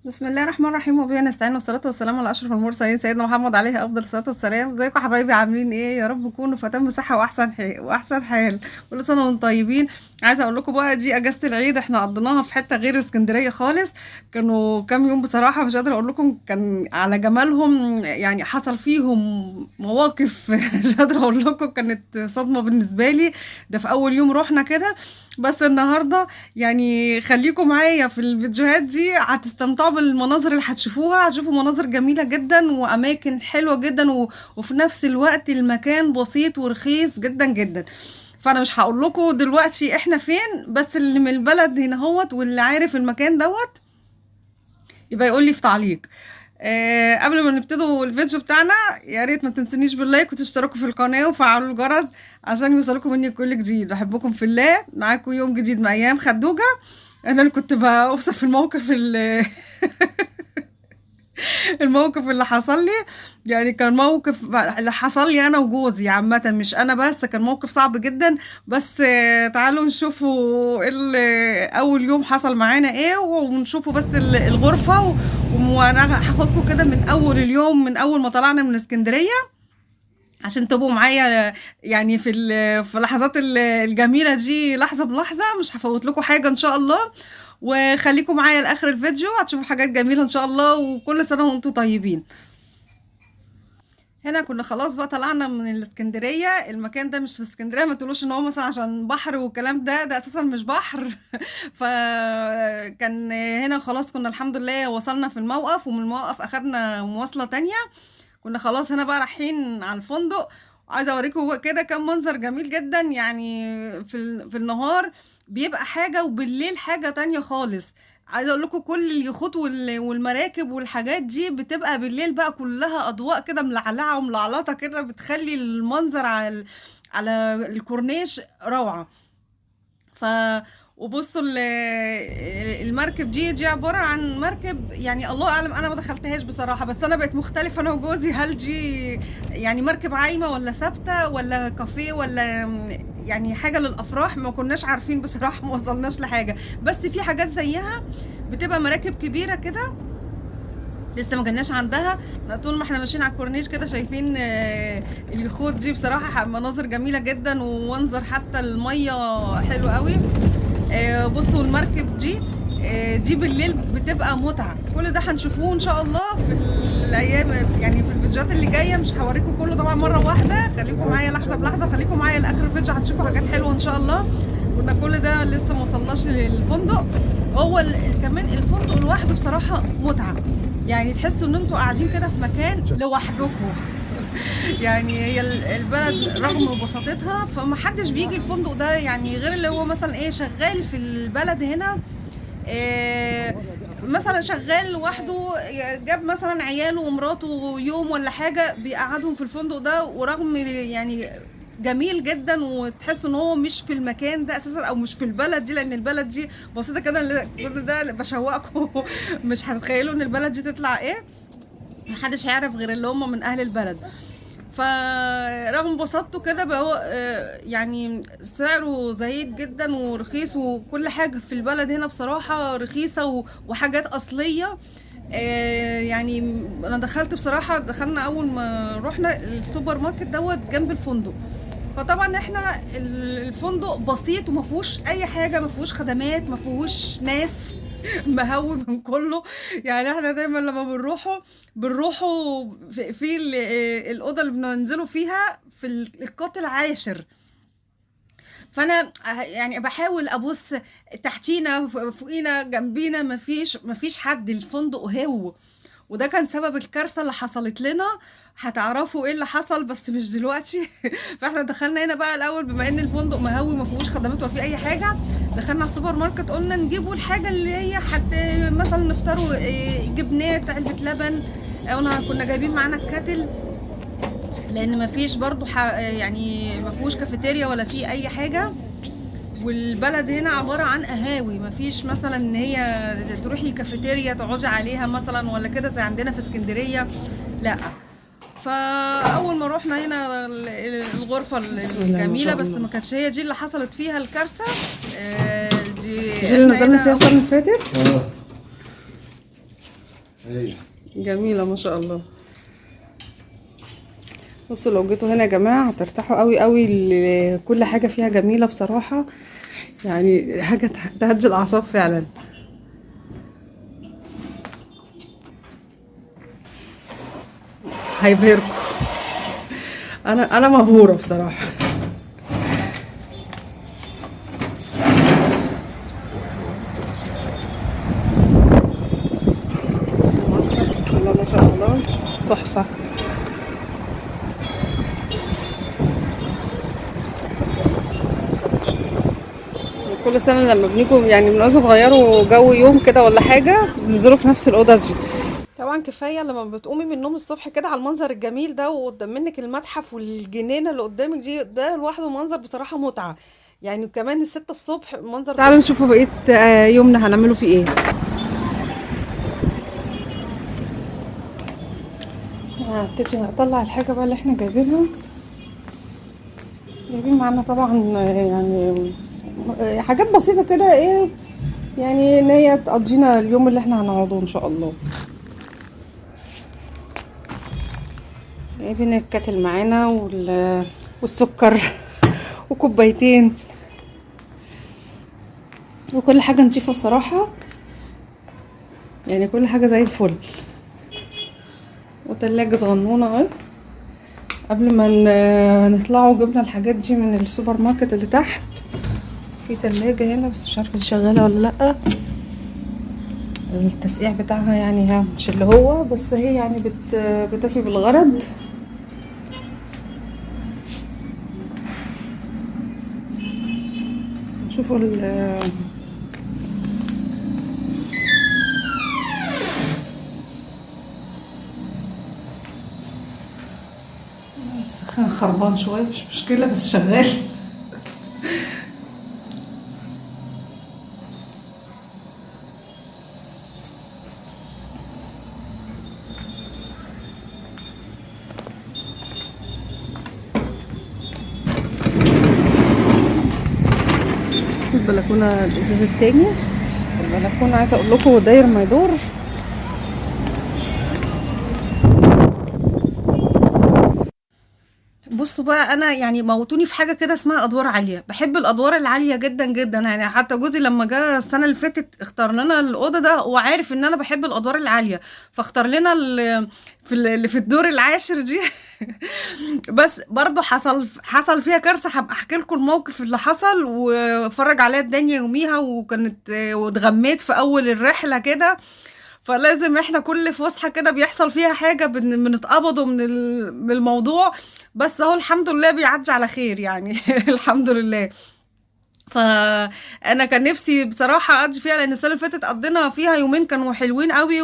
بسم الله الرحمن الرحيم، وبه نستعين، والصلاة والسلام على أشرف المرسلين سيدنا محمد عليه أفضل الصلاة والسلام. ازيكم يا حبايبي؟ عاملين ايه؟ يا رب تكونوا في أتم صحة وأحسن حال. كل سنة وانتم طيبين. عايزة أقول لكم بقى، دي أجازة العيد احنا قضيناها في حتة غير اسكندرية خالص. كانوا كام يوم بصراحة مش قادرة أقول لكم كان على جمالهم، يعني حصل فيهم مواقف مش قادرة أقول لكم، كانت صدمة بالنسبة لي. ده في أول يوم رحنا كده. بس النهاردة يعني خليكم معايا في الفيديوهات دي، هتستمتعوا بالمناظر اللي هتشوفوها. هتشوفوا مناظر جميلة جدا وأماكن حلوة جدا وفي نفس الوقت المكان بسيط ورخيص جدا جدا. فأنا مش هقول لكم دلوقتي احنا فين، بس اللي من البلد هنا هوت واللي عارف المكان دوت يبقى يقول لي في تعليق. قبل ما نبتدوا الفيديو بتاعنا، يا ريت ما تنسونيش باللايك وتشتركوا في القناة وفعلوا الجرس عشان يوصلكم مني كل جديد. بحبكم في الله. معاكم يوم جديد من ايام خدوجة. انا اللي كنت بوصف الموقف الموقف اللي حصل لي. يعني كان موقف اللي حصل لي انا وجوزي عامة، مش انا بس، كان موقف صعب جدا. بس تعالوا نشوفوا اول يوم حصل معانا ايه، ونشوفوا بس الغرفة وانا هاخدكم كده من اول اليوم، من اول ما طلعنا من اسكندرية، عشان تبقوا معايا يعني في اللحظات الجميلة دي، لحظة بلحظة. مش هفوت لكم حاجة ان شاء الله. وخليكم معايا لاخر الفيديو، هتشوفوا حاجات جميلة ان شاء الله. وكل سنة وانتم طيبين. هنا كنا خلاص بقى طلعنا من الاسكندرية. المكان ده مش في اسكندرية، ما تقولوش ان هو مثلا عشان بحر والكلام ده اساسا مش بحر. فكان هنا خلاص كنا الحمد لله وصلنا في الموقف، ومن الموقف اخدنا مواصلة تانية. كنا خلاص هنا بقى رايحين على الفندق. عايزه اوريكم كده كام منظر جميل جدا. يعني في النهار بيبقى حاجه، وبالليل حاجه تانية خالص. عايزه اقول لكم كل اليخوت والمراكب والحاجات دي بتبقى بالليل بقى كلها اضواء كده ملعلعه وملعلطه كده، بتخلي المنظر على الكورنيش روعه. ف وبصوا المركب دي عبارة عن مركب، يعني الله أعلم، أنا ما دخلتهاش بصراحة، بس أنا بقيت مختلفة أنا وجوزي. هل دي يعني مركب عايمة ولا ثابتة ولا كافيه ولا يعني حاجة للأفراح؟ ما كناش عارفين بصراحة، ما وصلناش لحاجة. بس في حاجات زيها بتبقى مراكب كبيرة كده، لسه ما جناش عندها. طول ما احنا ماشيين على الكورنيش كده شايفين اليخوت دي. بصراحة مناظر جميلة جدا، ومنظر حتى المية حلو قوي. بصوا المركب دي بالليل بتبقى متعة. كل ده هنشوفوه ان شاء الله في الايام، يعني في الفيديوهات اللي جاية. مش هوريكم كله طبعا مرة واحدة، خليكم معايا لحظة بلحظة، وخليكم معايا لاخر الفيديو، هتشوفوا حاجات حلوة ان شاء الله. كنا كل ده لسه ما وصلناش للفندق. هو كمان الفندق لوحده بصراحة متعة. يعني تحسوا ان انتوا قاعدين كده في مكان لوحدكم. يعني هي البلد رغم بساطتها فمحدش بيجي الفندق ده، يعني غير اللي هو مثلا ايه شغال في البلد هنا. إيه مثلا شغال لوحده، جاب مثلا عياله ومراته يوم ولا حاجة بيقعدهم في الفندق ده. ورغم يعني جميل جدا، وتحس ان هو مش في المكان ده اساسا، او مش في البلد دي، لان البلد دي بسيطه كده. كل ده اللي بشوقكم مش هتتخيلوا ان البلد دي تطلع ايه. محدش هيعرف غير اللي هم من اهل البلد. فرغم بساطته كده بقى هو يعني سعره زهيد جدا ورخيص، وكل حاجة في البلد هنا بصراحة رخيصة وحاجات أصلية. يعني أنا دخلت بصراحة، دخلنا أول ما رحنا السوبر ماركت دوت جنب الفندق. فطبعا احنا الفندق بسيط وما فيهوش اي حاجه، ما فيهوش خدمات، ما فيهوش ناس. مهوي من كله. يعني احنا دايما لما بنروحوا في الاوضه اللي بننزلوا فيها في القاط العاشر. فانا يعني بحاول ابص تحتينا فوقينا جنبينا، مفيش حد. الفندق هو وده كان سبب الكارثة اللي حصلت لنا. هتعرفوا ايه اللي حصل بس مش دلوقتي. فاحنا دخلنا هنا بقى الاول، بما ان الفندق مهوي ما فيهوش خدمات ولا فيه اي حاجه. دخلنا على السوبر ماركت، قلنا نجيبوا الحاجه اللي هي حتى مثلا نفطروا جبنات، علبه لبن. كنا جايبين معانا الكاتل، لان ما فيش برضو يعني ما فيهوش كافيتيريا ولا فيه اي حاجه. والبلد هنا عبارة عن قهاوي، مفيش مثلا ان هي تروحي كافيتيريا تقعدي عليها مثلا ولا كده زي عندنا في اسكندرية. لا. فاول ما روحنا هنا الغرفة بسم الله ما الجميلة، شاء بس الله. ما كانتش هي دي اللي حصلت فيها الكارثة. دي اللي احنا نزلنا فيها السنة اللي فاتت. احنا هنا. اه. هي جميله ما شاء الله. بصوا لو جيتوا هنا يا جماعه هترتاحوا قوي قوي، كل حاجه فيها جميله بصراحه، يعني حاجه تهدي الاعصاب فعلا. هيبهركم. انا مبهوره بصراحه. بس المطبخ بسم الله ما شاء الله تحفه. كل سنه لما بنيجوا يعني بنعوزوا تغيروا جو يوم كده ولا حاجه بننزلوا في نفس الاوضه دي. طبعا كفايه لما بتقومي من النوم الصبح كده على المنظر الجميل ده، وقدام منك المتحف والجنينه اللي قدامك دي، ده لوحده منظر بصراحه متعه. يعني كمان الستة الصبح منظر. تعالوا نشوفوا بقيه يومنا هنعمله فيه ايه. هبتدي اطلع الحاجه بقى اللي احنا جايبينها. جايبين معانا طبعا يعني حاجات بسيطه كده، ايه يعني ان هي تقضينا اليوم اللي احنا هنقعده ان شاء الله. جايبين الكاتل معانا والسكر وكوبايتين وكل حاجة نضيفة بصراحة، يعني كل حاجة زي الفل. وتلاجة صغنونة اهي. قبل ما نطلعوا جبنا الحاجات دي من السوبر ماركت اللي تحت. في تلاجة هنا بس مش عارفة دي شغالة ولا لأ. التسقيع بتاعها يعني ها مش اللي هو، بس هي يعني بتفي بالغرض. شوفوا السخان خربان شوية مش مشكلة بس شغال. البلكونة الازاز التاني. البلكونة عايزة اقول لكم داير ما يدور. بصوا بقى انا يعني موتوني في حاجه كده اسمها ادوار عاليه، بحب الادوار العاليه جدا جدا. يعني حتى جوزي لما جه السنه اللي فاتت اختار لنا الاوضه ده، وعارف ان انا بحب الادوار العاليه، فاختار لنا اللي في الدور العاشر دي. بس برضو حصل فيها كارثه، هبقى احكي لكم الموقف اللي حصل وفرج عليها الدنيا يوميها، وكانت واتغميت في اول الرحله كده. فلازم احنا كل فسحة كده بيحصل فيها حاجة بنتقبضوا من الموضوع. بس اهو الحمد لله بيعدي على خير يعني. الحمد لله. فانا كان نفسي بصراحه اقضي فيها، لان السنه اللي فاتت قضينا فيها يومين كانوا حلوين قوي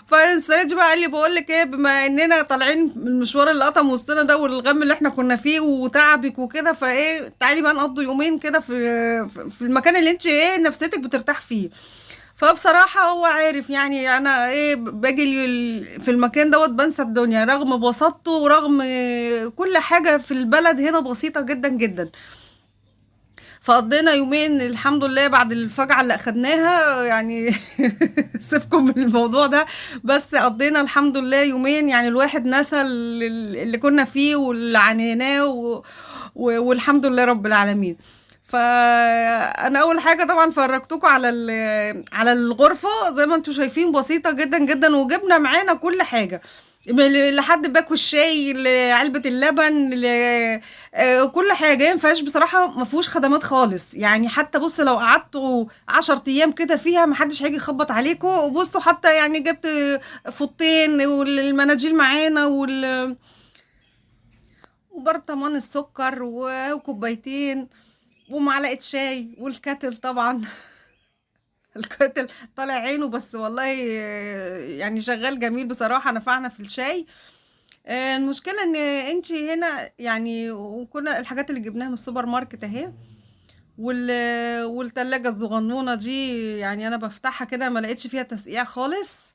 فالسنه دي بقى قال لي بقول لك ايه، بما اننا طالعين من المشوار اللي قطم وسطنا ده والغم اللي احنا كنا فيه وتعبك وكده، فايه تعالي بقى نقضي يومين كده في المكان اللي انت ايه نفسيتك بترتاح فيه. فبصراحة هو عارف يعني أنا إيه باجي في المكان دوت بنسى الدنيا، رغم بساطته ورغم كل حاجة في البلد هنا بسيطة جدا جدا. فقضينا يومين الحمد لله بعد الفجعة اللي أخدناها يعني. سيبكم من الموضوع ده. بس قضينا الحمد لله يومين، يعني الواحد نسى اللي كنا فيه واللي عانيناه والحمد لله رب العالمين. فانا اول حاجه طبعا فرجتكم على الغرفه زي ما انتم شايفين بسيطه جدا جدا، وجبنا معانا كل حاجه لحد باكو الشاي لعلبة اللبن كل حاجة. ما فيهاش بصراحة، ما فيهوش خدمات خالص يعني. حتى بص لو قعدتوا 10 أيام كده فيها محدش هيجي يخبط عليكم. وبصوا حتى يعني جبت فوطين والمناديل معانا وبرطمان السكر وكوبايتين ومعلقة شاي والكاتل طبعا. الكاتل طالع عينه بس والله يعني شغال جميل بصراحة، نفعنا في الشاي. المشكلة ان انتي هنا يعني، وكنا الحاجات اللي جبناها من السوبر ماركت اهي، والتلاجة الصغنونة دي يعني انا بفتحها كده ما لقيتش فيها تسقيع خالص.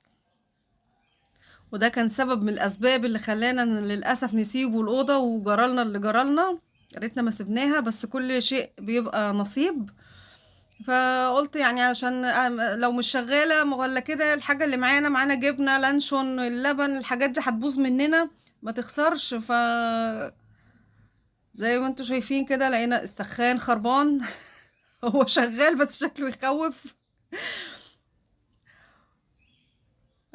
وده كان سبب من الاسباب اللي خلانا للاسف نسيبه الاوضة وجرالنا اللي جرالنا. يا ريتنا ما سبناها، بس كل شيء بيبقى نصيب. فقلت يعني عشان لو مش شغالة ولا كده، الحاجة اللي معانا جبنة لانشون اللبن، الحاجات دي هتبوظ مننا ما تخسرش. زي ما انتوا شايفين كده لقينا السخان خربان. هو شغال بس شكله يخوف.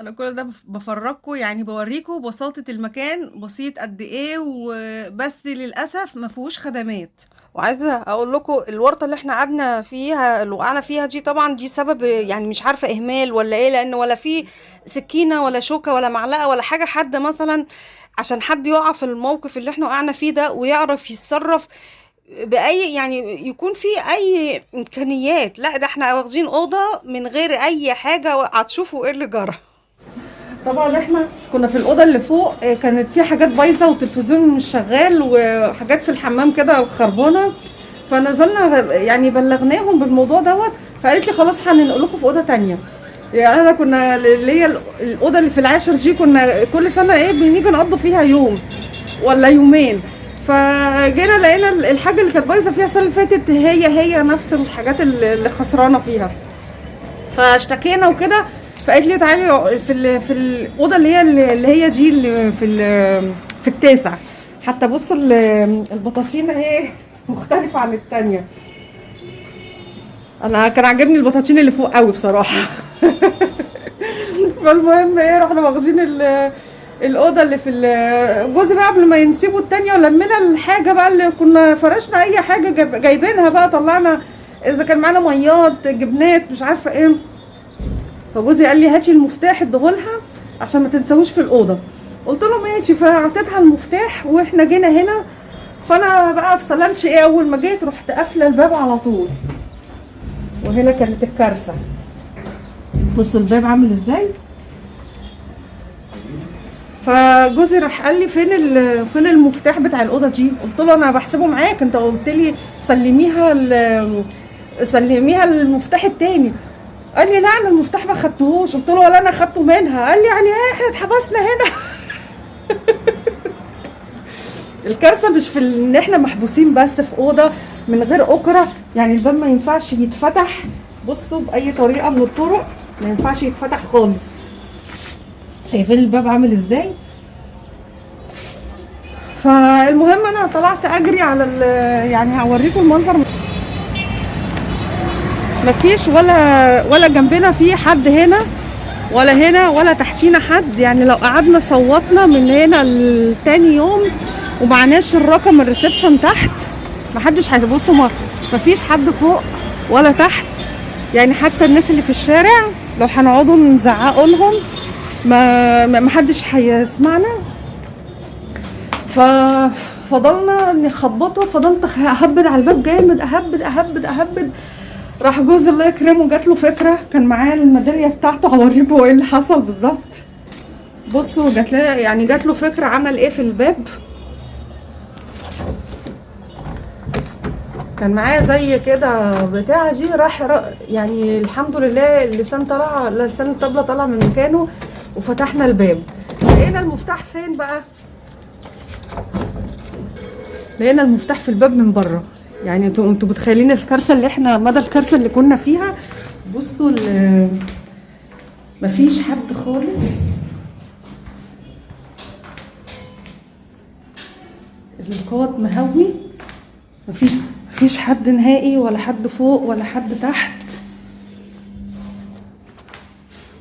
انا كل ده بفرجكم، يعني بوريكم بساطة المكان بسيط قد ايه، وبس للأسف ما فيهوش خدمات. وعايزه اقول لكم الورطه اللي احنا قعدنا فيها، اللي وقعنا فيها دي، طبعا دي سبب يعني مش عارفه اهمال ولا ايه، لان ولا في سكينه ولا شوكه ولا معلقه ولا حاجه حد مثلا عشان حد يقع في الموقف اللي احنا وقعنا فيه ده ويعرف يتصرف باي، يعني يكون في اي امكانيات. لا ده احنا واخدين اوضه من غير اي حاجه، هتشوفوا ايه اللي جرى. طبعا احنا كنا في الاوضه اللي فوق، كانت في حاجات بايظه وتلفزيون مش شغال وحاجات في الحمام كده خربانه، فنزلنا يعني بلغناهم بالموضوع دوت. فقالت لي خلاص هننقلكم في اوضه تانية. يعني انا كنا اللي هي الاوضه اللي في العاشر دي كنا كل سنه ايه بنيجي نقضي فيها يوم ولا يومين، فجينا لقينا الحاجه اللي كانت بايظه فيها السنه اللي فاتت هي نفس الحاجات اللي خسرانه فيها، فاشتكينا وكده. فقالت لي تعالي في الاوضه اللي هي دي اللي في التاسع. حتى بصوا البطاطين اهي مختلفه عن التانية. انا كان عاجبني البطاطين اللي فوق قوي بصراحه. فالمهم ايه، رحنا واخدين الاوضه اللي في جوزي بقى قبل ما ينسيبوا التانية، ولمينا الحاجه بقى اللي كنا فرشنا اي حاجه جايبينها بقى، طلعنا اذا كان معانا ميات جبنات مش عارفه ايه. فجوزي قال لي هاتي المفتاح اديهولها عشان ما تنساهوش في الاوضه. قلت له ماشي، فاعطيتها المفتاح واحنا جينا هنا. فانا بقى في سلامتي ايه، اول ما جيت رحت قافله الباب على طول، وهنا كانت الكارثه. بصوا الباب عامل ازاي. فجوزي راح قال لي فين المفتاح بتاع الاوضه دي. قلت له انا بحسبه معاك، انت قلت لي سلميها المفتاح التاني. قال لي لا انا المفتاح ما خدتهوش. قلت له ولا انا خدته منها. قال لي يعني ايه احنا اتحبسنا هنا. الكارثه مش في ان احنا محبوسين بس في اوضه من غير اكره، يعني الباب ما ينفعش يتفتح. بصوا باي طريقه من الطرق ما ينفعش يتفتح خالص. شايفين الباب عامل ازاي. فالمهم انا طلعت اجري على يعني هوريكم المنظر. مفيش ولا جنبنا في حد هنا ولا تحتينا حد. يعني لو قعدنا صوتنا من هنا لتاني يوم ومعناش الرقم الريسبشن تحت محدش هيبصوا. مفيش حد فوق ولا تحت، يعني حتى الناس اللي في الشارع لو هنقعدوا نزعقوا لهم ما حدش هيسمعنا. ففضلنا نخبطه، فضلت اهبد على الباب جامد، اهبد. راح جوزي الله يكرمه جات له فكره، كان معاه الميداليه بتاعته، هوريكم ايه اللي حصل بالظبط. بصوا جات له فكره عمل ايه في الباب. كان معاه زي كده بتاع دي، راح يعني الحمد لله لسان الطبله طلع من مكانه وفتحنا الباب. لقينا المفتاح فين بقى؟ لقينا المفتاح في الباب من بره. يعني انتوا متخيلين الكارثه اللي احنا مدى الكارثه اللي كنا فيها. بصوا مفيش حد خالص، القوات مهوي، مفيش حد نهائي، ولا حد فوق ولا حد تحت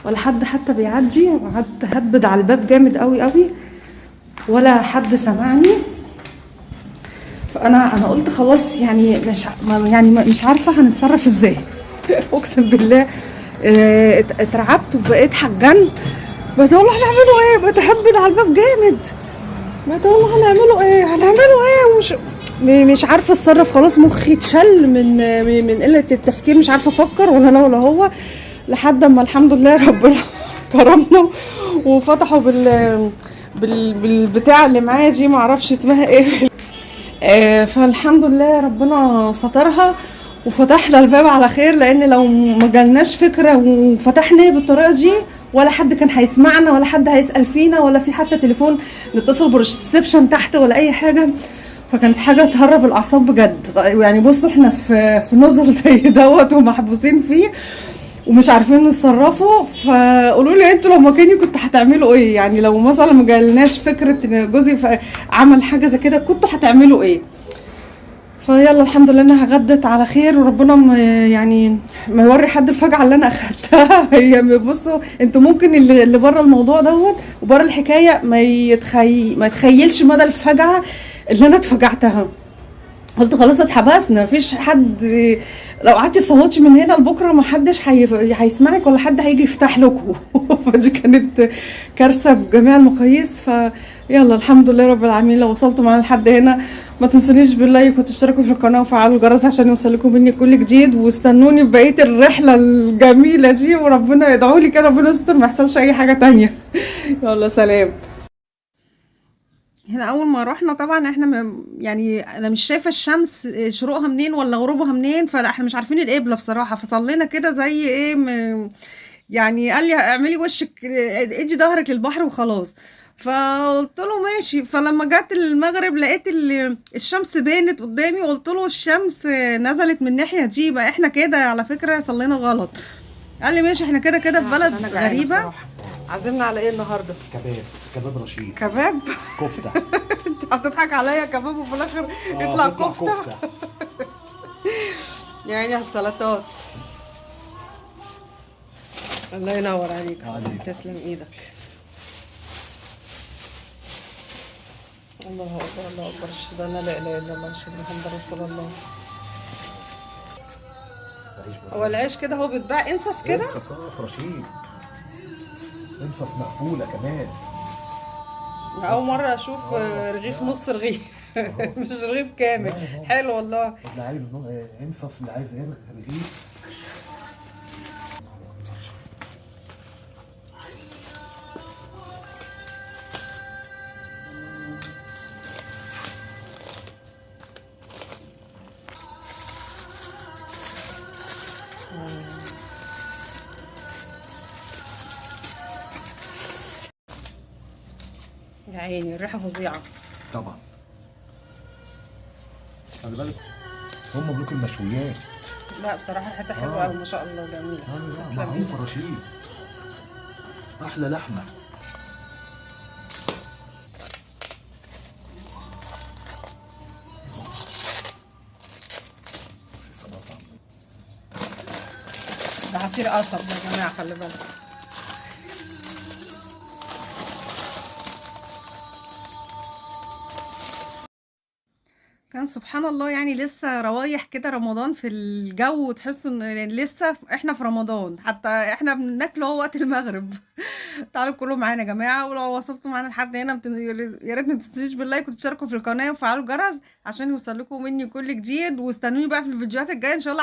ولا حد حتى بيعدي. قعدت هبد على الباب جامد قوي ولا حد سمعني. فانا قلت خلاص، يعني مش عارفه هنتصرف ازاي. اقسم بالله اترعبت وبقيت حجان. بقيت اقول هنعمله ايه، بقيت اهبد على الباب جامد. بقيت اقول هنعمله ايه مش عارفه اتصرف. خلاص مخي اتشل من قله التفكير، مش عارفه افكر ولا انا ولا هو، لحد اما الحمد لله ربنا كرمنا وفتحوا بالبتاع اللي معايا دي، معرفش اسمها ايه. فالحمد لله ربنا سترها وفتحنا الباب على خير، لان لو ما جالناش فكره وفتحنا بالطريقه دي ولا حد كان هيسمعنا ولا حد هيسال فينا ولا في حتى تليفون نتصل بالريسبشن تحت ولا اي حاجه. فكانت حاجه تهرب الاعصاب بجد. يعني بصوا احنا في نظر زي دوت ومحبوسين فيه ومش عارفين نتصرفوا. فقولوا لي انتوا لو مكاني كنت هتعملوا ايه؟ يعني لو مثلا ما جالناش فكره ان جوزي عمل حاجه زي كده كنتوا هتعملوا ايه؟ فيلا الحمد لله انها غدت على خير، وربنا يعني ما يوري حد الفجعه اللي انا اخدتها. هي بصوا انتوا ممكن اللي بره الموضوع دوت وبره الحكايه ما يتخيلش مدى الفجعه اللي انا اتفجعتها. قلت خلاص اتحبسنا، مفيش حد، لو قعدتي تصوتي من هنا لبكره ما حدش هيسمعك ولا حد هيجي يفتح لكم. فدي كانت كارثه بجميع المقاييس. فيلا الحمد لله رب العالمين لو وصلتوا معانا لحد هنا. ما تنسونيش باللايك وتشتركوا في القناه وفعلوا الجرس عشان يوصلكم مني كل جديد، واستنوني في بقيه الرحله الجميله دي، وربنا يدعوا لي كده ربنا يستر ما يحصلش اي حاجه تانية. يلا سلام. هنا اول ما رحنا طبعا احنا يعني انا مش شايفه الشمس شروقها منين ولا غروبها منين، فلا احنا مش عارفين القبله بصراحه. فصلينا كده زي ايه يعني قال لي اعملي وشك ادي ظهرك للبحر وخلاص. فقلت له ماشي. فلما جت المغرب لقيت الشمس بانت قدامي، وقلت له الشمس نزلت من الناحيه دي، بقى احنا كده على فكره صلينا غلط. قال لي ماشي احنا كده كده في بلد غريبه. عزمنا على ايه النهارده؟ كباب رشيد. كباب كفته. انت هتضحك عليا كباب وفي الاخر يطلع كفته. يعني على السلطات. الله ينور عليك. تسلم ايدك. الله اكبر الله اكبر، اشهد ان لا اله الا الله اشهد ان محمد رسول الله. هو العيش كده هو بيتباع انصص كده؟ انصص رشيد، انصص مقفوله كمان. اول مره اشوف رغيف نص رغيف. مش رغيف كامل. حلو والله. اللي عايز انصص، اللي عايز رغيف. يا عيني الريحه فظيعه طبعا. خلي بالك هم بياكلوا المشويات. لا بصراحه الحته حلوه قوي ما شاء الله جميله. معروفه رشيد، احلى لحمه. ده عصير قصب يا جماعه خلي بالك. كان سبحان الله يعني لسه روايح كده رمضان في الجو، وتحسوا ان يعني لسه احنا في رمضان، حتى احنا بناكله هو وقت المغرب. تعالوا كلوا معانا يا جماعه، ولو وصلتوا معانا لحد هنا يا ريت ما تنسوش باللايك وتشتركوا في القناه وفعلوا الجرس عشان يوصلكم مني كل جديد. واستنوني بقى في الفيديوهات الجايه ان شاء الله.